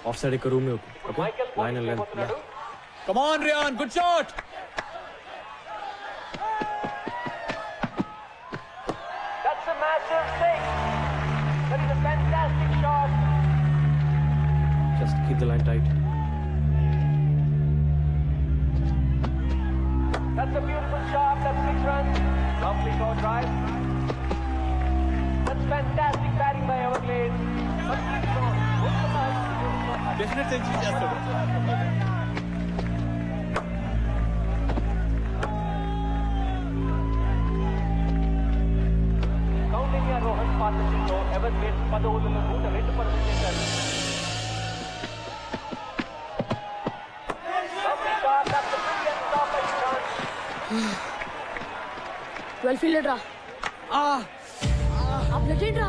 Of side ఇక్కడ room line వెళ్ళాను. Come on Riyan, good shot. That's a massive six. That is a fantastic shot. Just keep the line tight. That's a beautiful shot. That's 6 runs. Lovely short drive. That's fantastic batting by Everglades. Definite century చేస్తాడు. Count India Rohan partnership లో Everglades 10 ఓవర్లలో 102 పరుగులు చేశారు. Lovely shot. That's a brilliant stop by Ishan. 12 fielded రా. Blood రా.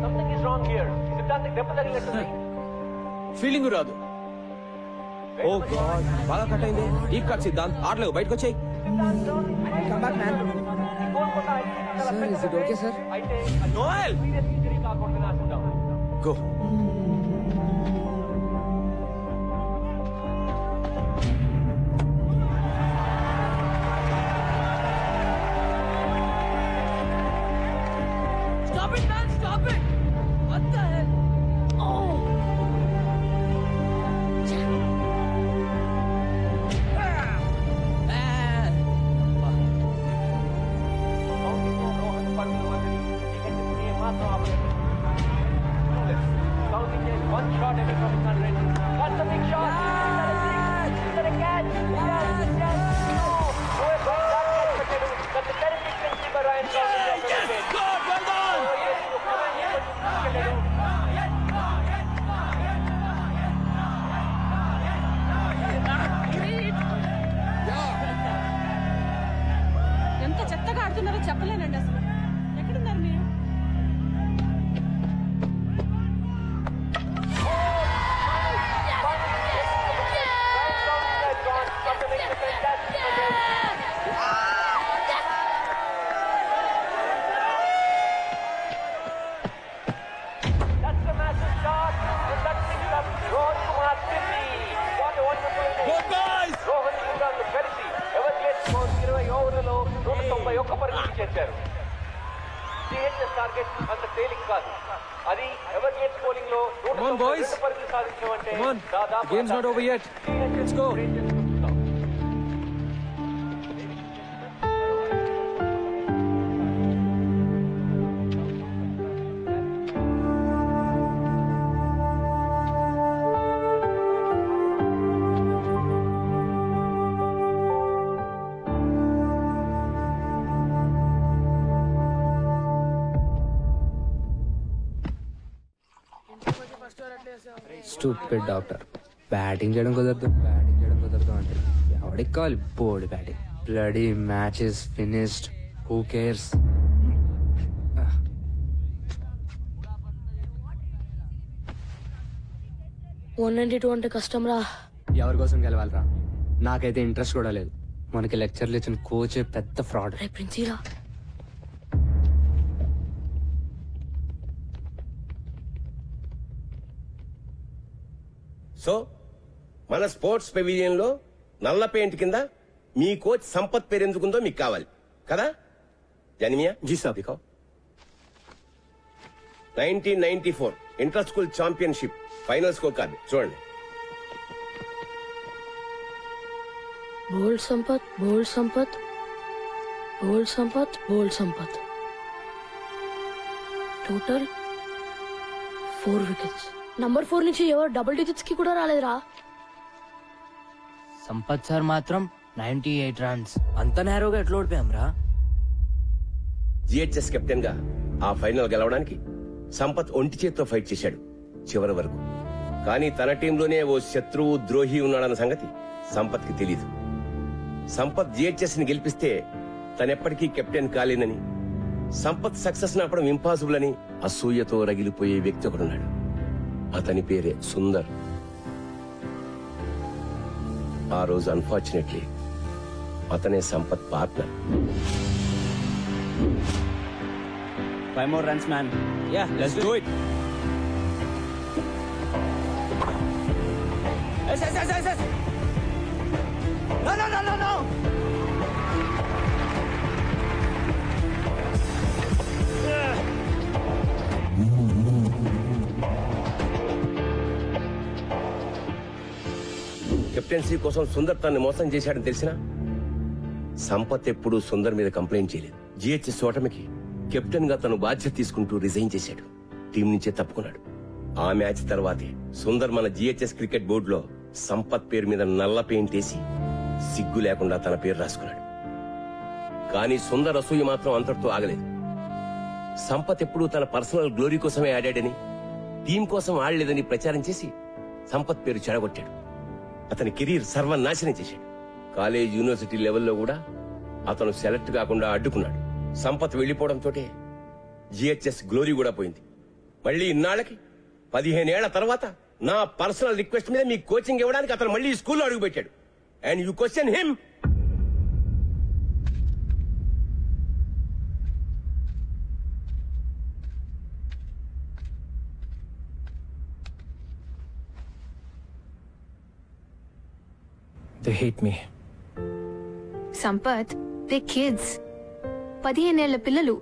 Something is wrong here. Siddharth దెబ్బ తగిలినట్టుంది. Feeling రాదు. ఓ God, బాగా కట్ అయింది. డీప్ కట్ సిద్ధాంత్, ఆడలేవు, బయటకు వచ్చేయ్. Sir, is it okay, sir? Noel, go. Stop it, man! Stop it! What the hell? Oh! One shot away from 100. That's a big shot. Is that a catch? Yes. Oh, a great catch. That's a terrific century by Ryan Gosling. Yes, God, well done. ఎంత చెత్తగా ఆడుతున్నారో చెప్పలేనండి అసలు. ఎక్కడున్నారు మీరు? That's a massive shot. And that picks up Rohan Kumar 50. What a wonderful inning. Go guys. Rohan Singh కలిసి ఎవరిగేట్స్ 20 ఓవర్లలో 191 పరుగులు చేశారు. CHS target అంత తేలిక కాదు. అది ఎవరిగేట్స్ బౌలింగ్ లో 192 పరుగులు సాధించడం అంటే దాదాపు games not over yet. Let's go. Stupid doctor. Batting చేయడం కుదరదు అంటే ఎవడికి కావాలి board batting. Bloody matches finished, who cares. అంటే కష్టం రా. ఎవరి కోసం గెలవాలరా? నాకైతే ఇంట్రెస్ట్ కూడా లేదు. మనకి లెక్చర్లు ఇచ్చిన కోచే పెద్ద ఫ్రాడ్. ప్రిన్సీరా సో మన స్పోర్ట్స్ పెవిలియన్ లో నల్ల పెయింట్ కింద మీ కోచ్ సంపత్ పేరు ఎందుకుందో మీకు కావాలి కదా? Janimiya ji saab. 1994 inter school championship final score card చూడండి. Bold Sampath, bold Sampath, bold Sampath, bold Sampath. Total 4 wickets. Number 4 నుంచి ఎవరు డబుల్ డిజిట్స్ కి కూడా రాలేదురా. సంపత్ సార్ మాత్రం 98 రన్స్. అంత నేరోగా ఎట్లా ఓడిపోయాం రా? జిహెచ్ఎస్ కెప్టెన్ గా ఆ ఫైనల్ గెలవడానికి సంపత్ ఒంటి చేత్తో ఫైట్ చేశాడు చివరి వరకు. కానీ తన టీంలోనే ఓ శత్రువు, ద్రోహి ఉన్నాడన్న సంగతి సంపత్ కి తెలీదు. సంపత్ జిహెచ్ఎస్ ని గెలిపిస్తే తనెప్పటికీ కెప్టెన్ కాలేనని, సంపత్ సక్సెస్ నాపడం ఇంపాసిబుల్ అని అసూయతో రగిలిపోయే వ్యక్తి ఒకడున్నాడు. అతని పేరే సుందర్. ఆ రోజు అన్ఫార్చునేట్లీ అతనే Sampath partner. 5 more runs, man. Yeah, let's do it. Yes. No. Captaincy కోసం సుందర్ తనని మోసం చేశాడని తెలిసినా సంపత్ ఎప్పుడూ సుందర్ మీద కంప్లైంట్ చేయలేదు. జిహెచ్ఎస్ ఓటమికి కెప్టెన్ గా తను బాధ్యత తీసుకుంటూ రిజైన్ చేశాడు. టీం నుంచే తప్పుకున్నాడు. ఆ మ్యాచ్ తర్వాతే సుందర్ మన జిహెచ్ఎస్ క్రికెట్ బోర్డులో సంపత్ పేరు మీద నల్ల పెయింట్ వేసి సిగ్గు లేకుండా తన పేరు రాసుకున్నాడు. కానీ సుందర్ అసూయ మాత్రం అంతటితో ఆగలేదు. సంపత్ ఎప్పుడూ తన పర్సనల్ గ్లోరీ కోసమే ఆడాడని, టీం కోసం ఆడలేదని ప్రచారం చేసి సంపత్ పేరు చెడగొట్టాడు. అతని కెరీర్ సర్వనాశనం చేశాడు. కాలేజ్, యూనివర్సిటీ లెవెల్లో కూడా అతను సెలెక్ట్ కాకుండా అడ్డుకున్నాడు. సంపత్ వెళ్లిపోవడంతో జిహెచ్ఎస్ గ్లోరీ కూడా పోయింది. మళ్ళీ ఇన్నాళ్ళకి 15 ఏళ్ల తర్వాత నా పర్సనల్ రిక్వెస్ట్ మీద మీ కోచింగ్ ఇవ్వడానికి అతను మళ్ళీ స్కూల్లో అడుగుపెట్టాడు. And you question him. They hate me. Sampath, the kids. 15 ఏళ్ల పిల్లలు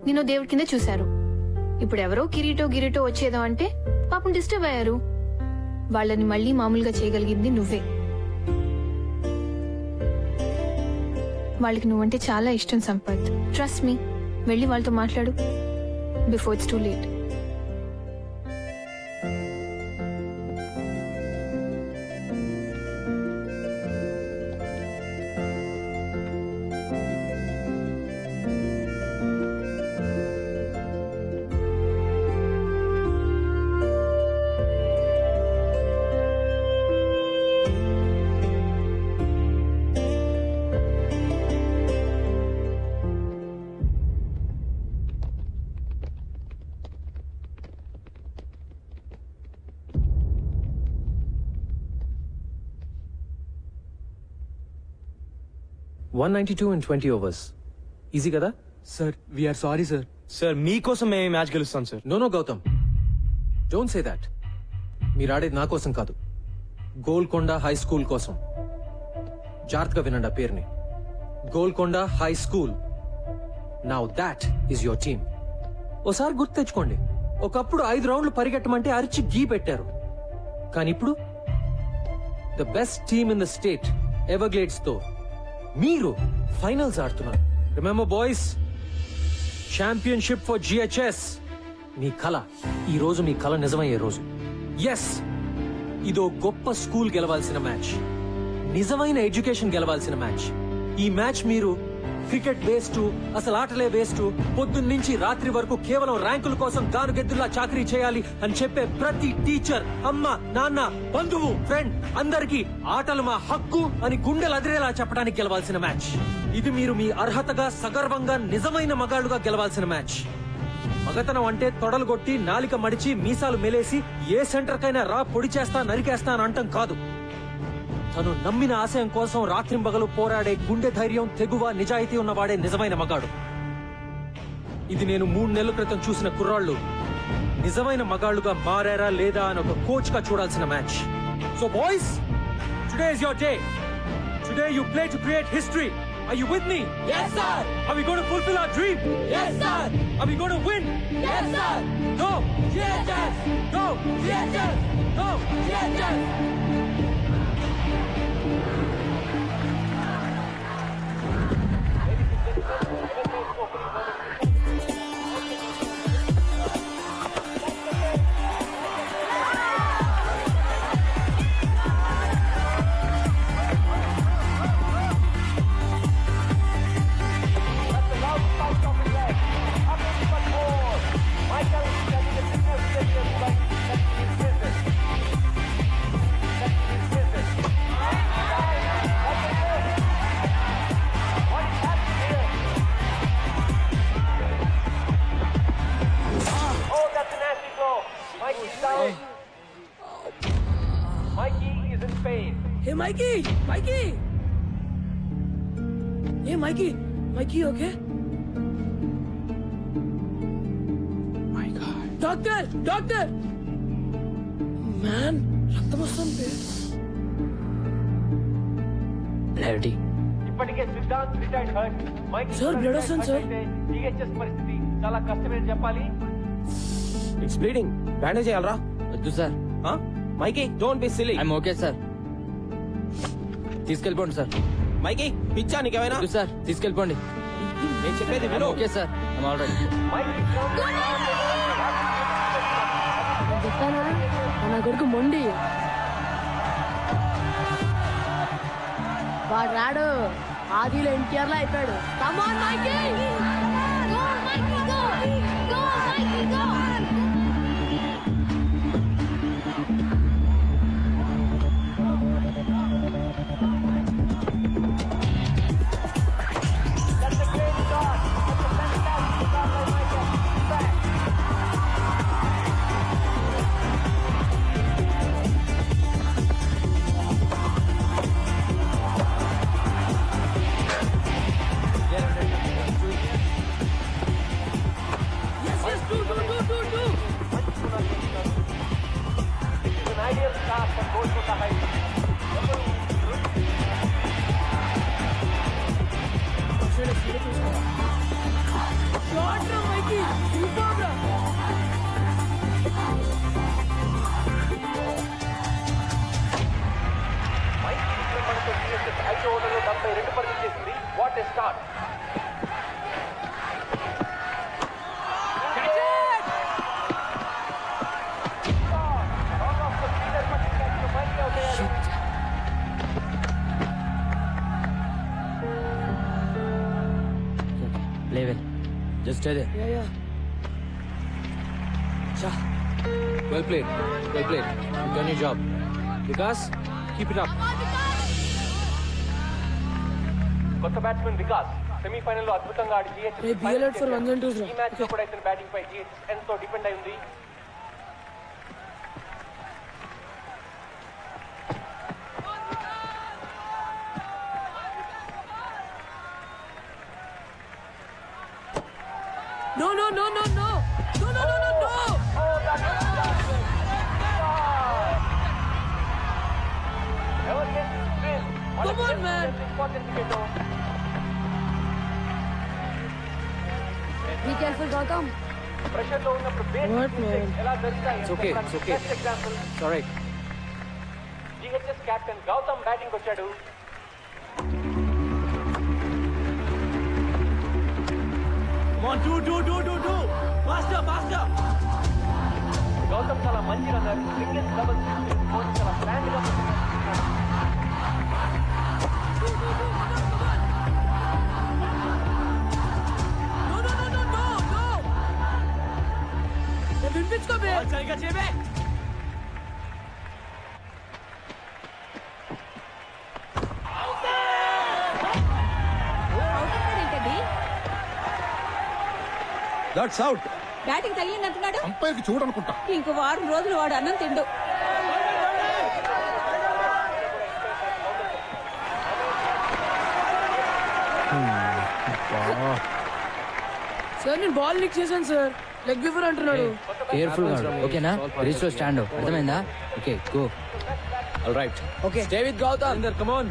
నిన్ను దేవుడి కింద చూశారు. ఇప్పుడు ఎవరో కిరీటో వచ్చేదో అంటే పాపం డిస్టర్బ్ అయ్యారు. వాళ్ళని మళ్ళీ మామూలుగా చేయగలిగింది నువ్వే. వాళ్ళకి నువ్వంటే చాలా ఇష్టం సంపత్. Trust me. వెళ్ళి వాళ్ళతో మాట్లాడు before it's too late. $192 in 20 overs. Easy కదా? Sir we are sorry. Sir మీకోసం మేము ఈ మ్యాచ్ గెలుస్తాం sir. No Gautam, don't say that. మీరు ఆడేది నా కోసం కాదు, గోల్కొండ హై స్కూల్ కోసం. జాగ్రత్తగా వినండి ఆ పేరుని, Golconda high school. Now that is your team. ఓసారి గుర్తు తెచ్చుకోండి, ఒకప్పుడు 5 రౌండ్లు పరిగెట్టమంటే అరిచి గీ పెట్టారు. కానీ ఇప్పుడు the best team in the state Everglades తో మీరు ఫైనల్స్ ఆడుతున్నారు. Remember boys, championship for GHS. మీ కళ, ఈ రోజు మీ కళ నిజమయ్యే రోజు. ఎస్, ఇదో గొప్ప స్కూల్ గెలవాల్సిన మ్యాచ్, నిజమైన ఎడ్యుకేషన్ గెలవాల్సిన మ్యాచ్. ఈ మ్యాచ్ మీరు క్రికెట్ వేస్ట్, అసలు ఆటలే వేస్ట్, పొద్దున్నుంచి రాత్రి వరకు కేవలం ర్యాంకుల కోసం గానుగెద్దుల్లా చాకరీ చేయాలి అని చెప్పే ప్రతి టీచర్, అమ్మ, నాన్న, బంధువు, ఫ్రెండ్ అందరికీ ఆటలు మా హక్కు అని గుండెలు అదిరేలా చెప్పడానికి గెలవాల్సిన మ్యాచ్. ఇది మీరు మీ అర్హతగా, సగర్వంగా, నిజమైన మగాళ్లుగా గెలవాల్సిన మ్యాచ్. మగతనం అంటే తొడలు కొట్టి, నాలిక మడిచి, మీసాలు మెలేసి ఏ సెంటర్ కైనా రా పొడి చేస్తా, నరికేస్తా అని అంటం కాదు. తను నమ్మిన ఆశయం కోసం రాత్రింబగలు పోరాడే గుండె ధైర్యం, తెగువ, నిజాయితీ ఉన్నవాడే నిజమైన మగాడు. ఇది నేను 3 నెలల క్రితం చూసిన కుర్రాళ్ళు నిజమైన మగాళ్లుగా మారారా లేదా అని ఒక కోచ్ గా చూడాల్సిన match. So boys, today is your day. Today you play to create history. Are you with me? Yes, sir. Are we going to fulfill our dream? Yes, sir. Are we going to win? Yes, sir. Go! Yes, sir. Go! Yes, sir. Go! Yes, sir. Hey, Mikey! Mikey! Hey, Mikey! Mikey, okay? Doctor doctor man రక్తం వస్తుంది. Bloody. ఇప్పటికే Siddhant retired hurt. Mike sir blood వస్తుంది sir. THS పరిస్థితి చాలా కష్టమని చెప్పాలి. It's bleeding. Bandage చేయాలరా? వద్దు sir. Mikey don't be silly. I'm okay sir. తీసుకెళ్ళిపోండి సార్. మైకీ పిచ్చా నీకేమైనా? వద్దు సార్, తీసుకెళ్ళిపోండి. నేను చెప్పేది I'm okay sir. I'm all right. చెప్పానా నా కొడుకు మొండి. వాడు రాడు, ఆదిలో ఎన్టీఆర్ లా అయిపోయాడు. Come on Mikey, go Mikey go, go Mikey go. Just stay there. Yeah. Well played. Well played. You've done your job. Vikas, keep it up. కొత్త బ్యాట్స్మెన్ వికాస్ సెమీఫైనల్ లో అద్భుతంగా ఆడి Hey, be alert for 1 and 2s. ఈ match లో కూడా ఇతని batting పై GHS ఎంతో depend అయి ఉంది. No. Come on, man. Be careful, Gautam. Pressure లో ఉన్నప్పుడు What, man? ఎలా జరుగుతాయి? It's okay. It's okay. Best example. It's all right. GHS captain Gautam batting వచ్చాడు. Come on, do. Faster. Gautam చాలా మంచి రన్నర్. సింగిల్స్ డబుల్స్ కోచ్ చాలా ప్లాన్ గా వినిపించుకో బే. సరిగా చేయబే. That's out. బ్యాటింగ్ తగిలిందంటున్నాడు. అంపైర్కి చూడనుకుంటా. ఇంకో వారం రోజులు వాడు అన్నం తిండు. సార్ నేను బాల్ లీక్ చేశాను సార్. లెగ్ బిఫోర్ అంటున్నాడు. కేర్ఫుల్ గా ఓకేనా? రీచ్ లో స్టాండ్. అర్థమైందా? Okay go. All right. Okay. Stay with Gautam. Come on.